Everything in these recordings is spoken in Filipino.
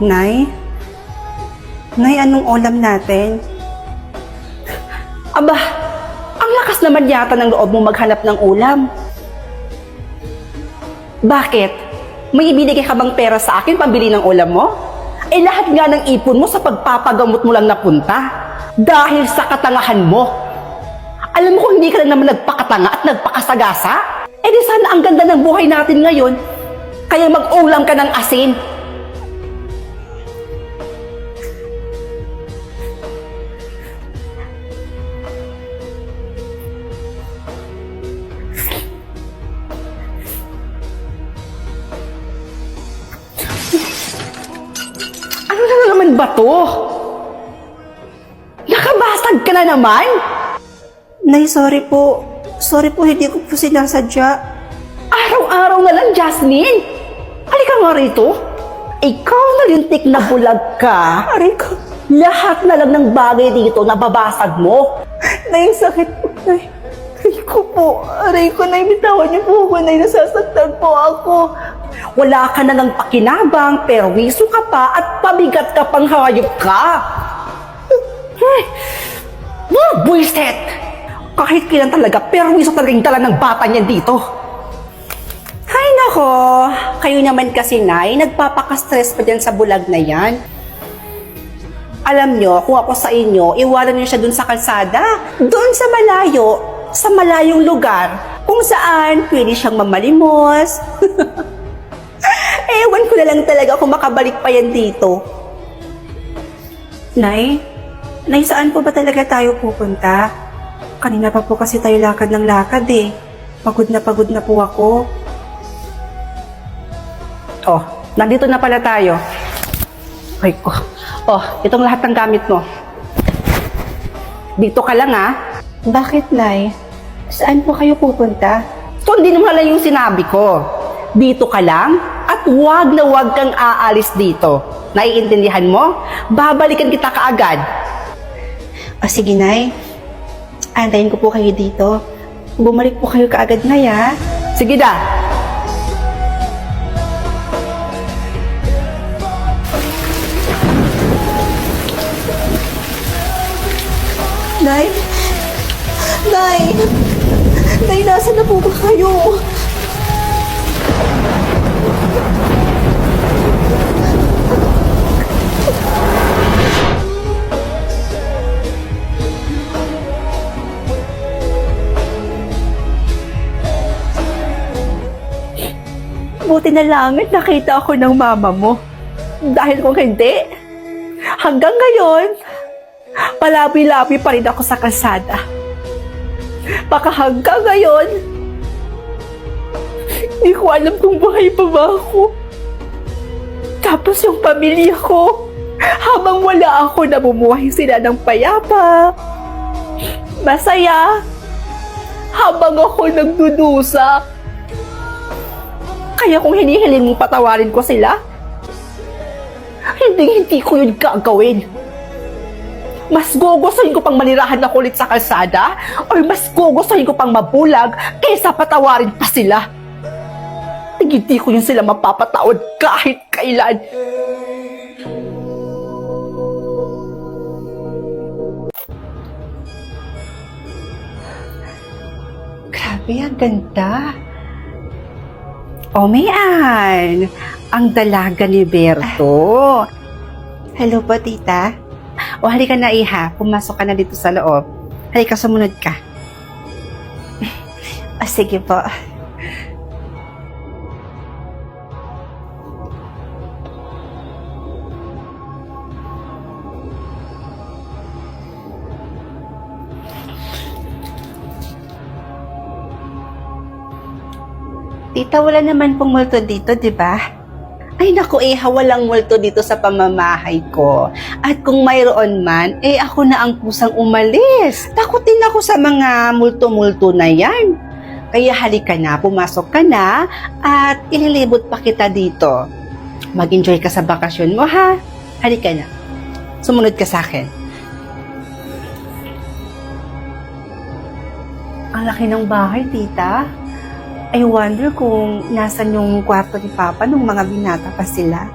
Nay? Nay, anong ulam natin? Aba, ang lakas naman yata ng loob mo maghanap ng ulam. Bakit? May ibinigay ka bang pera sa akin pambili ng ulam mo? Eh lahat nga ng ipon mo sa pagpapagamot mo lang napunta. Dahil sa katangahan mo. Alam mo kung hindi ka lang naman nagpakatanga at nagpakasagasa? Eh di sana ang ganda ng buhay natin ngayon. Kaya mag-ulam ka ng asin. Ano na naman ba to? Nakabasag ka na naman? Nay, sorry po. Sorry po, hindi ko po sinasadya. Araw-araw na lang, Jasmine. Halika nga rito. Ikaw na lintik na bulag ka. Aray ko. Lahat na lang ng bagay dito nababasag mo. Nay, ang sakit po, Nay. Aray ko po. Aray ko, Nay. Bitawan niyo po ako, Nay. Nasasaktan po ako. Wala ka na ng pakinabang, perwiso ka pa at pabigat ka pang hayop ka. Buisit! Kahit kailan talaga, perwiso talaga yung dala ng bata niyan dito. Hay nako. Kayo naman kasi, Nay, nagpapaka-stress pa dyan sa bulag na yan. Alam nyo, kung ako sa inyo, iwanan nyo siya dun sa kalsada. Doon sa malayo, sa malayong lugar, kung saan pwede siyang mamalimos. Ewan ko na lang talaga kung makabalik pa yan dito. Nay, saan po ba talaga tayo pupunta? Kanina pa po kasi tayo lakad ng lakad eh. Pagod na po ako. Oh, nandito na pala tayo. Ay ko. Oh, itong lahat ng gamit mo. Dito ka lang ah. Bakit, Nay? Saan po kayo pupunta? So, hindi naman lang yung sinabi ko. Dito ka lang at wag na wag kang aalis dito. Naiintindihan mo? Babalikan kita kaagad. O sige, Nay. Antayin ko po kayo dito. Bumalik po kayo kaagad, Nay, ha? Sige na. Nay? Nay, nasaan na po ba kayo? Buti na lang at nakita ako ng mama mo. Dahil kung hindi, hanggang ngayon, palabi-labi pa rin ako sa kalsada. Baka hanggang ngayon, hindi ko alam kung buhay pa ba ako. Tapos yung pamilya ko, habang wala ako, namumuhay sila ng payapa, masaya, habang ako nagdudusa. Kaya kung hinihiling mong patawarin ko sila, hindi ko yun gagawin. Mas gugustuhin ko pang manirahan ako ulit sa kalsada or mas gugustuhin ko pang mabulag kaysa patawarin pa sila. Hindi ko yun sila mapapatawad kahit kailan. Grabe, ang ganda. O, Mayan, ang dalaga ni Berto. Hello po, tita. O, halika na, iha. Pumasok ka na dito sa loob. Halika, sumunod ka. Sige po. Tita, wala naman pong multo dito, di ba? Ay naku, walang multo dito sa pamamahay ko. At kung mayroon man, ako na ang kusang umalis. Takot din ako sa mga multo-multo na yan. Kaya halika na, pumasok ka na, at ililibot pa kita dito. Mag-enjoy ka sa bakasyon mo, ha? Halika na. Sumunod ka sa akin. Ang laki ng bahay, tita. I wonder kung nasan yung kwarto ni Papa nung mga binata pa sila.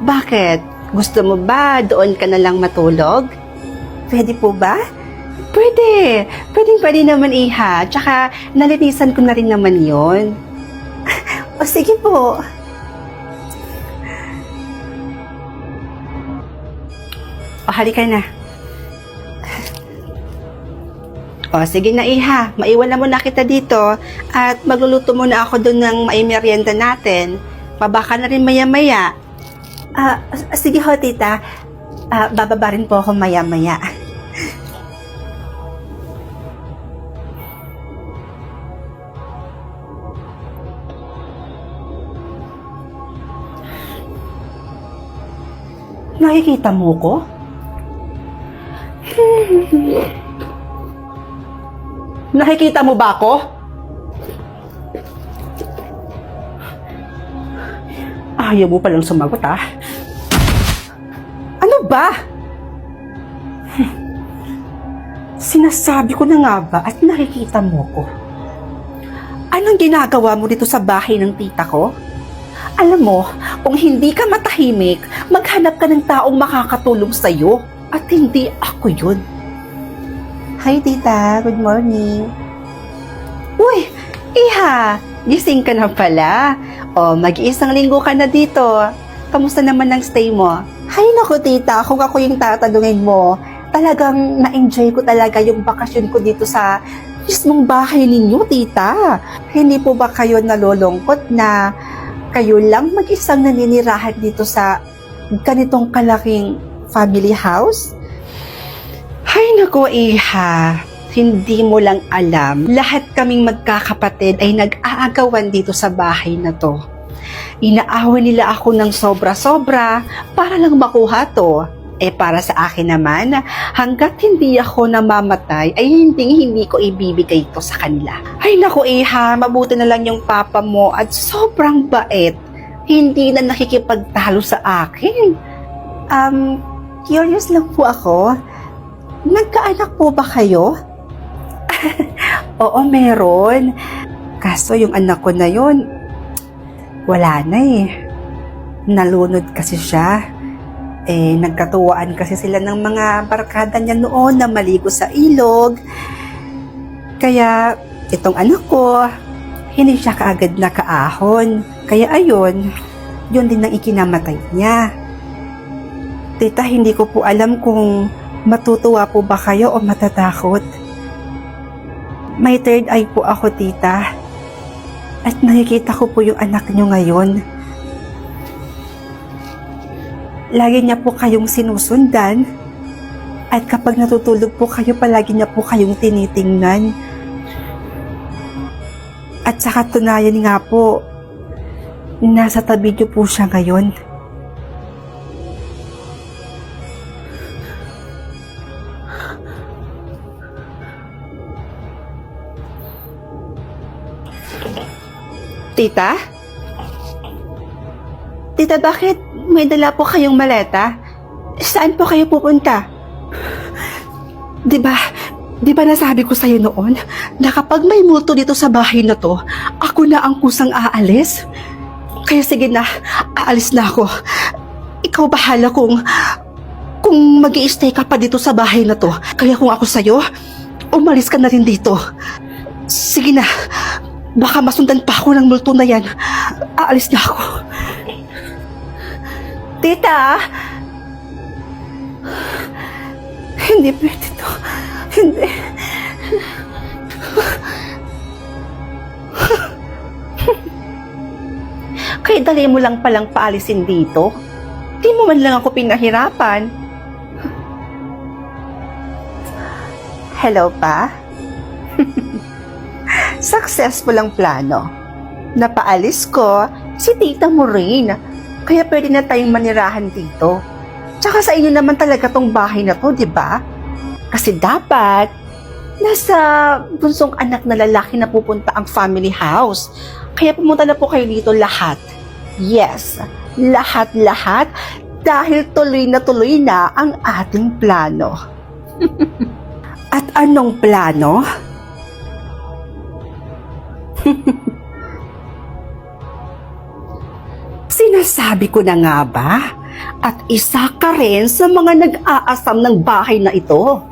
Bakit? Gusto mo ba doon ka na lang matulog? Pwede po ba? Pwede. Pwede naman, Iha. Tsaka, nalinisan ko na rin naman yon. O, sige po. O, halika na. O, sige na, Iha. Maiwan na muna kita dito. At magluluto muna ako doon ng merienda natin. Pabaka na rin maya-maya. Sige ho, tita. Bababa rin po ako maya-maya. Nakikita mo ko? Nakikita mo ba ako? Ayaw mo palang sumagot, ah. Ano ba? Sinasabi ko na nga ba at nakikita mo ko? Anong ginagawa mo dito sa bahay ng tita ko? Alam mo, kung hindi ka matahimik, maghanap ka ng taong makakatulong sa'yo. At hindi ako yun. Hi, tita. Good morning. Uy, Iha. Gising ka na pala. O, mag-iisang linggo ka na dito. Kamusta naman ang stay mo? Hay naku, tita. Kung ako yung tatanungin mo, talagang na-enjoy ko talaga yung bakasyon ko dito sa mismong bahay ninyo, tita. Hindi po ba kayo nalulungkot na kayo lang mag-isang naninirahan dito sa ganitong kalaking family house? Hay nako, Iha. Hindi mo lang alam. Lahat kaming magkakapatid ay nag-aagawan dito sa bahay na to. Inaaway nila ako ng sobra-sobra para lang makuha to. Para sa akin naman, hanggat hindi ako namamatay, ay hindi ko ibibigay ito sa kanila. Ay naku, Iha, mabuti na lang yung papa mo at sobrang bait. Hindi na nakikipagtalo sa akin. Curious lang po ako. Nagkaanak po ba kayo? Oo, meron. Kaso yung anak ko na yun, wala na eh. Nalunod kasi siya. Nagkatuwaan kasi sila ng mga barkada niya noon na maligo sa ilog. Kaya itong anak ko, hindi siya kaagad nakaahon. Kaya ayun, yun din ang ikinamatay niya. Tita, hindi ko po alam kung matutuwa po ba kayo o matatakot. May third eye po ako, tita. At nakikita ko po yung anak niyo ngayon. Lagi niya po kayong sinusundan. At kapag natutulog po kayo, palagi niya po kayong tinitingnan. At sa katunayan nga po, nasa tabi niyo po siya ngayon. Tita? Tita, bakit may dala po kayong maleta? Saan po kayo pupunta? Di ba nasabi ko sa'yo noon na kapag may multo dito sa bahay na to, ako na ang kusang aalis? Kaya sige na, aalis na ako. Ikaw bahala kung mag-i-stay ka pa dito sa bahay na to. Kaya kung ako sa'yo, umalis ka na rin dito. Sige na, baka masundan pa ako ng multo na yan. Aalis na ako. Tita! Hindi pwede to. Hindi. Kaya dali mo lang palang paalisin dito. Di mo man lang ako pinahirapan. Hello pa? Successful ang plano. Napaalis ko si tita mo rin. Kaya pwede na tayong manirahan dito. Tsaka sa inyo naman talaga tong bahay na to, di ba? Kasi dapat nasa bunsong anak na lalaki na pupunta ang family house. Kaya pumunta na po kayo dito lahat. Yes, lahat-lahat dahil tuloy na ang ating plano. At anong plano? Sinasabi ko na nga ba? At isa ka rin sa mga nag-aasam ng bahay na ito.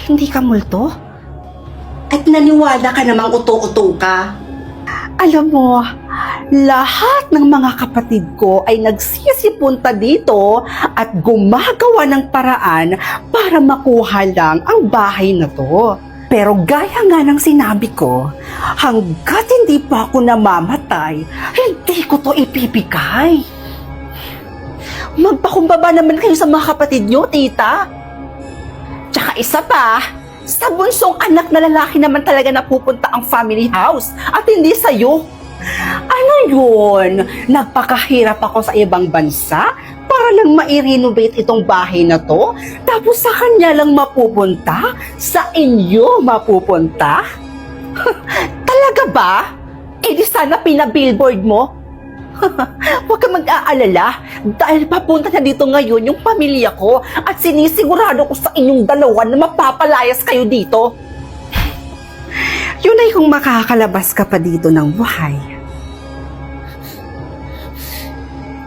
Hindi ka multo? At naniwala ka namang uto-uto ka? Alam mo, lahat ng mga kapatid ko ay nagsisipunta dito at gumagawa ng paraan para makuha lang ang bahay na to. Pero gaya nga ng sinabi ko, hanggat hindi pa ako namamatay, hindi ko to ipipigay. Magpakumbaba naman kayo sa mga kapatid nyo, tita. Tsaka isa pa, sa bunsong anak na lalaki naman talaga napupunta ang family house at hindi sa'yo. Ano yun? Nagpakahirap ako sa ibang bansa para lang ma-renovate itong bahay na to, tapos sa kanya lang mapupunta? Sa inyo mapupunta? Talaga ba? Eh di sana pinabillboard mo. Huwag ka mag-aalala dahil papunta na dito ngayon yung pamilya ko at sinisigurado ko sa inyong dalawa na mapapalayas kayo dito. Yun ay kung makakalabas ka pa dito ng buhay.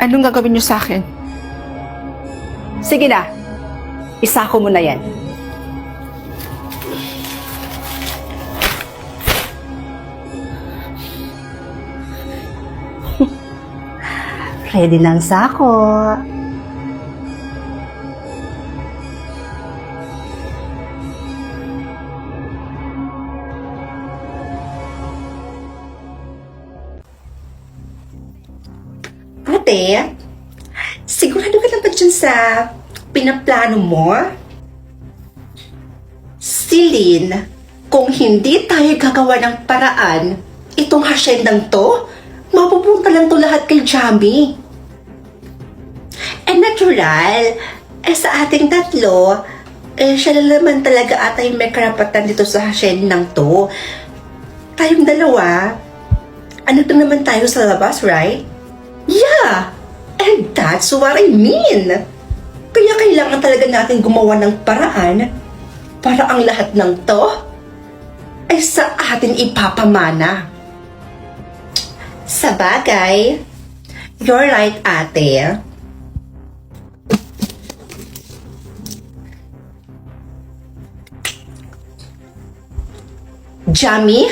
Anong gagawin niyo sa akin? Sige na, isako mo na yan. Ready ng sako. Ate, sigurado ka na ba dyan sa pinaplano mo? Celine, kung hindi tayo gagawa ng paraan, itong hasyendang to, mapupunta lang to lahat kay Jami. Natural, sa ating tatlo, siya lang naman talaga ata yung may karapatan dito sa hasyendang to. Tayong dalawa, ano to naman tayo sa labas, right? Yeah, and that's what I mean. Kaya kailangan talaga natin gumawa ng paraan para ang lahat ng to ay sa atin ipapamana. Sa bagay, you're right, ate. Jami,